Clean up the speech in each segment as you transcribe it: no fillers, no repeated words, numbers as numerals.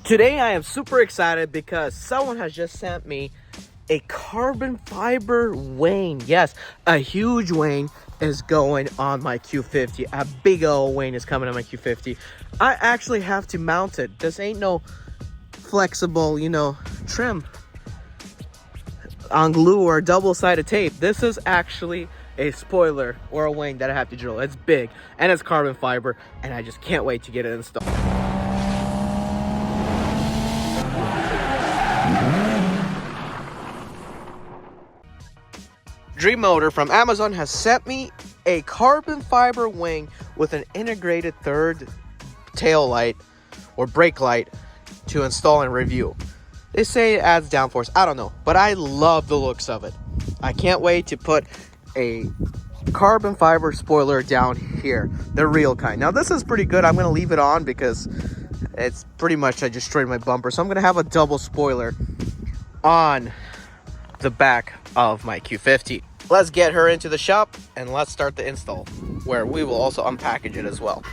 Today I am super excited because someone has just sent me a carbon fiber wing. Yes, a huge wing is going on my Q50. A big old wing is coming on my Q50. I actually have to mount it. This ain't no flexible, trim on glue or double-sided tape. This is actually a spoiler or a wing that I have to drill. It's big and it's carbon fiber, and I just can't wait to get it installed. Dream Motor from Amazon has sent me a carbon fiber wing with an integrated third tail light or brake light to install and review. They say it adds downforce. I don't know, but I love the looks of it. I can't wait to put a carbon fiber spoiler down here, the real kind. Now this is pretty good. I'm gonna leave it on because it's pretty much I destroyed my bumper. So I'm gonna have a double spoiler on the back of my Q50. Let's get her into the shop and let's start the install, where we will also unpackage it as well.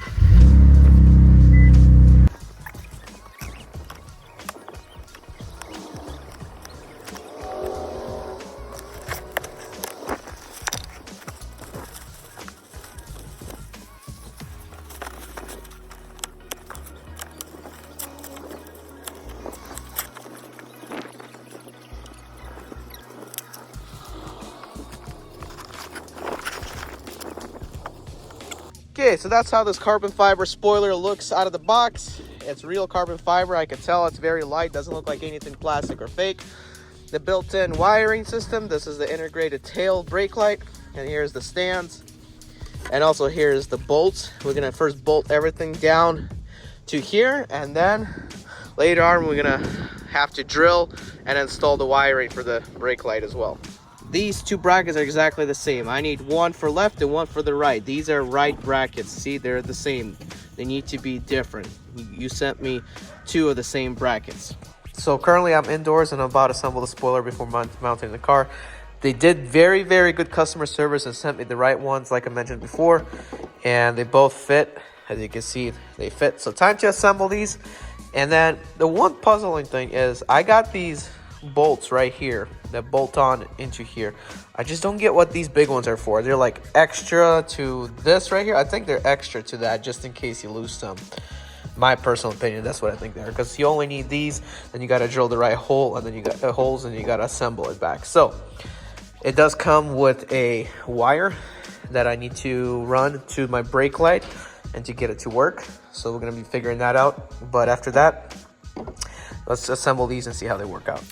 Okay, so that's how this carbon fiber spoiler looks out of the box. It's real carbon fiber. I can tell it's very light, doesn't look like anything plastic or fake. The built-in wiring system, this is the integrated tail brake light, and here's the stands, and also here's the bolts. We're gonna first bolt everything down to here, and then later on we're gonna have to drill and install the wiring for the brake light as well. These two brackets are exactly the same. I need one for left and one for the right. These are right brackets. See, they're the same. They need to be different. You sent me two of the same brackets. So currently I'm indoors and I'm about to assemble the spoiler before mounting the car. They did very, very good customer service and sent me the right ones like I mentioned before. And they both fit. As you can see, they fit. So time to assemble these. And then the one puzzling thing is I got these bolts right here that bolt on into here. I just don't get what these big ones are for. They're like extra to this right here. I think they're extra to that just in case you lose some. My personal opinion, that's what I think they are, because you only need these, then you got to drill the right hole, and then you got the holes, and you got to assemble it back. So it does come with a wire that I need to run to my brake light and to get it to work. So we're going to be figuring that out, but after that, let's assemble these and see how they work out.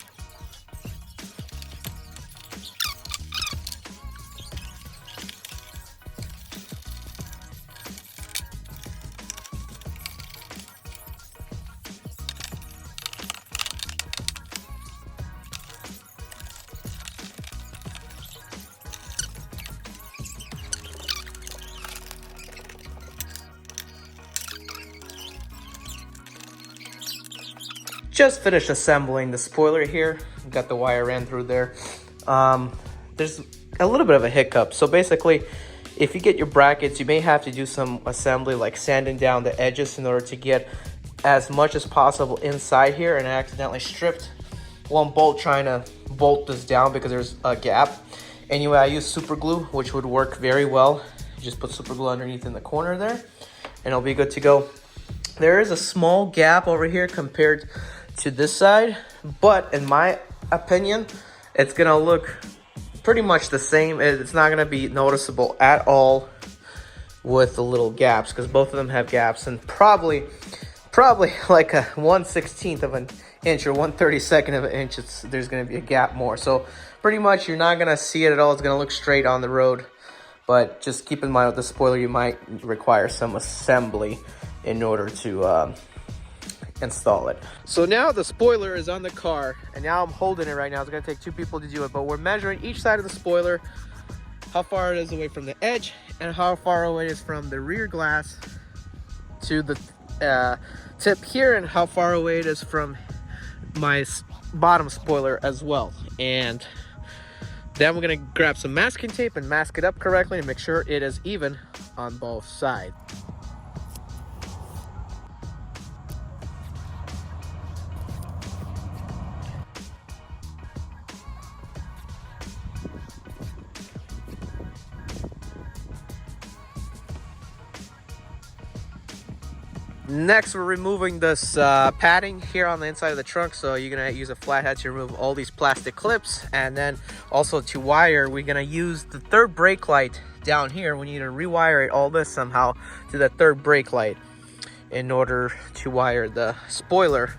Just finished assembling the spoiler here. Got the wire in through there. There's a little bit of a hiccup. So basically, if you get your brackets, you may have to do some assembly, like sanding down the edges in order to get as much as possible inside here. And I accidentally stripped one bolt trying to bolt this down because there's a gap. Anyway, I used super glue, which would work very well. You just put super glue underneath in the corner there, and it'll be good to go. There is a small gap over here compared to this side, but in my opinion, it's gonna look pretty much the same. It's not gonna be noticeable at all with the little gaps, because both of them have gaps, and probably like a 1/16 of an inch or 1/32 of an inch, there's gonna be a gap more. So pretty much you're not gonna see it at all. It's gonna look straight on the road, but just keep in mind with the spoiler, you might require some assembly in order to install it. So now the spoiler is on the car, and now I'm holding it right now. It's gonna take two people to do it, but we're measuring each side of the spoiler, how far it is away from the edge and how far away it is from the rear glass to the tip here, and how far away it is from my bottom spoiler as well. And then we're gonna grab some masking tape and mask it up correctly and make sure it is even on both sides. Next, we're removing this padding here on the inside of the trunk. So you're gonna use a flathead to remove all these plastic clips, and then also to wire, we're gonna use the third brake light down here. We need to rewire it, all this somehow, to the third brake light in order to wire the spoiler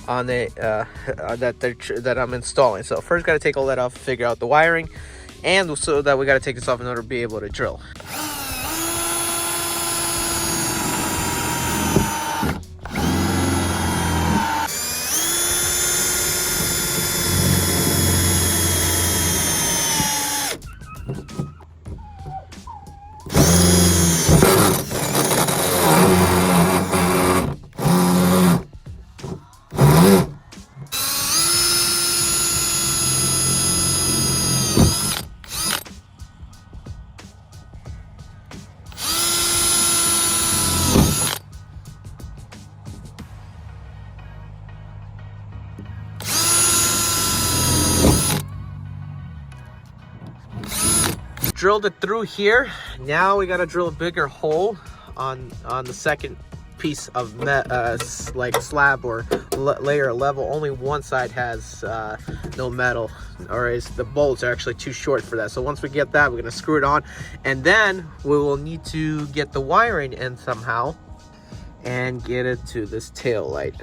on the that I'm installing. So first, gotta take all that off, figure out the wiring, and so that we gotta take this off in order to be able to drill. Drilled it through here. Now we gotta drill a bigger hole on the second piece of like slab or layer level. Only one side has no metal, or the bolts are actually too short for that. So once we get that, we're gonna screw it on, and then we will need to get the wiring in somehow and get it to this tail light.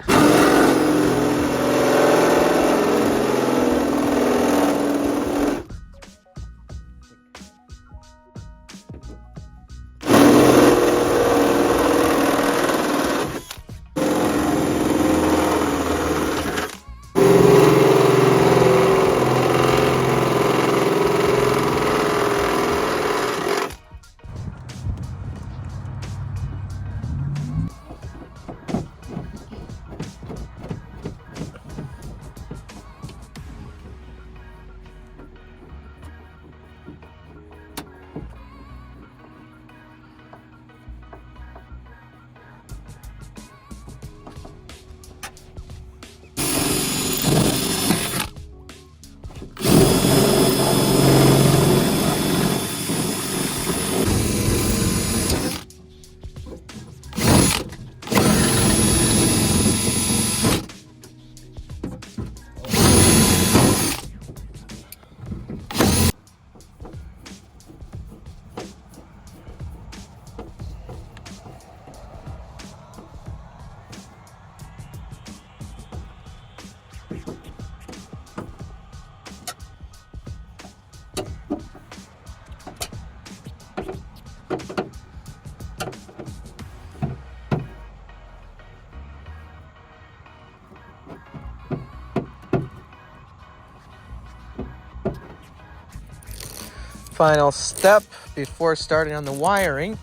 Final step before starting on the wiring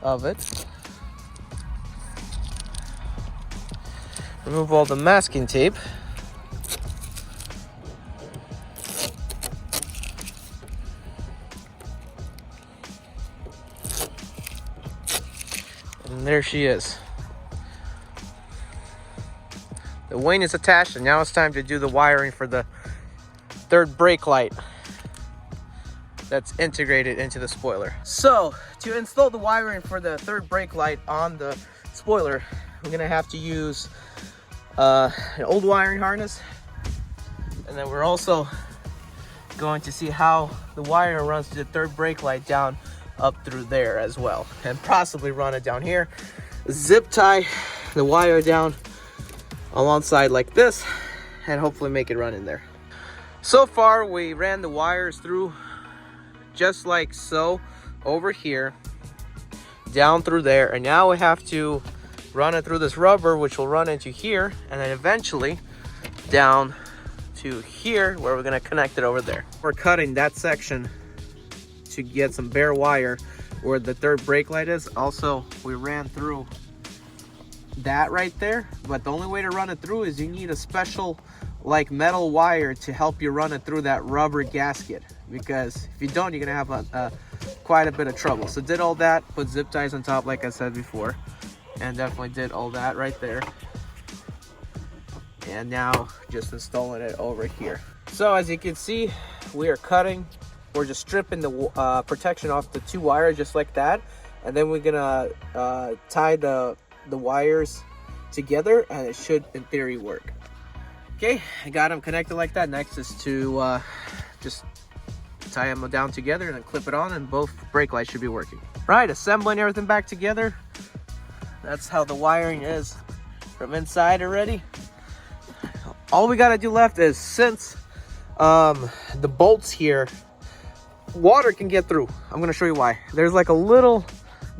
of it. Remove all the masking tape. And there she is. The wing is attached, and now it's time to do the wiring for the third brake light that's integrated into the spoiler. So to install the wiring for the third brake light on the spoiler, we're gonna have to use an old wiring harness, and then we're also going to see how the wire runs to the third brake light down up through there as well, and possibly run it down here, zip tie the wire down alongside like this, and hopefully make it run in there. So far we ran the wires through just like so, over here, down through there, and now we have to run it through this rubber, which will run into here, and then eventually down to here, where we're gonna connect it over there. We're cutting that section to get some bare wire where the third brake light is. Also, we ran through that right there, but the only way to run it through is you need a special like metal wire to help you run it through that rubber gasket, because if you don't, you're gonna have quite a bit of trouble. So did all that, put zip ties on top like I said before, and definitely did all that right there, and now just installing it over here. So as you can see, we are cutting, we're just stripping the protection off the two wires just like that, and then we're gonna tie the the wires together, and it should in theory work. Okay, I got them connected like that. Next is to just tie them down together and then clip it on, and both brake lights should be working. Right, assembling everything back together. That's how the wiring is from inside already. All we gotta do left is, since the bolts here, water can get through. I'm gonna show you why. There's like a little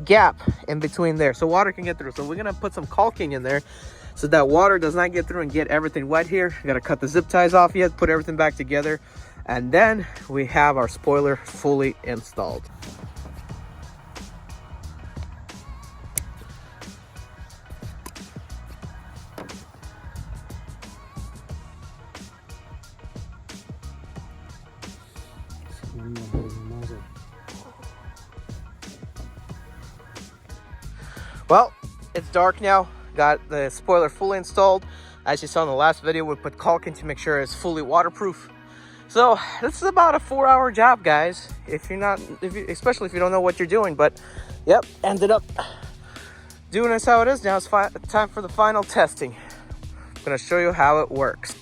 gap in between there, so water can get through. So we're gonna put some caulking in there so that water does not get through and get everything wet here. You gotta cut the zip ties off yet, put everything back together, and then we have our spoiler fully installed. Well, it's dark now. Got the spoiler fully installed. As you saw in the last video, we put caulking to make sure it's fully waterproof. So this is about a 4-hour job, guys. Especially if you don't know what you're doing. But yep, ended up doing this how it is. Now it's time for the final testing. I'm gonna show you how it works.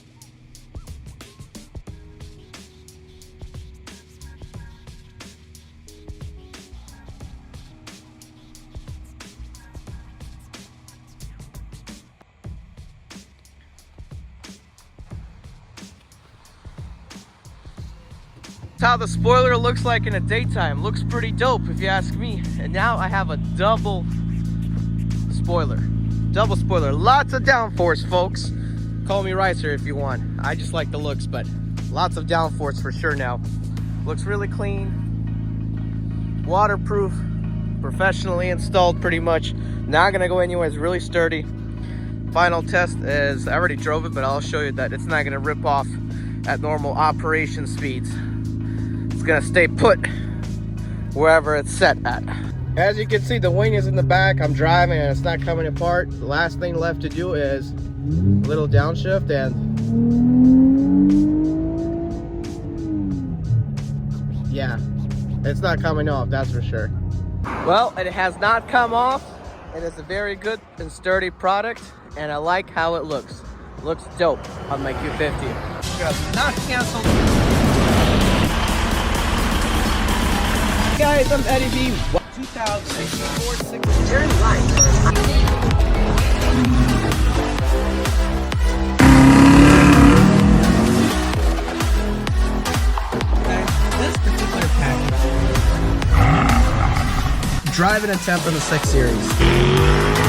How the spoiler looks like in the daytime. Looks pretty dope if you ask me. And now I have a double spoiler. Double spoiler. Lots of downforce, folks. Call me Ricer if you want. I just like the looks, but lots of downforce for sure now. Looks really clean. Waterproof. Professionally installed pretty much. Not gonna go anywhere. It's really sturdy. Final test is, I already drove it, but I'll show you that it's not gonna rip off at normal operation speeds. It's gonna stay put wherever it's set at. As you can see, the wing is in the back. I'm driving and it's not coming apart. The last thing left to do is a little downshift, and yeah, it's not coming off, that's for sure. Well, it has not come off, and it's a very good and sturdy product, and I like how it looks. Looks dope on my Q50. Not canceled. Guys, I'm Eddie B. 2064 turn right. Okay, this particular package. Driving a temp in the 6 Series.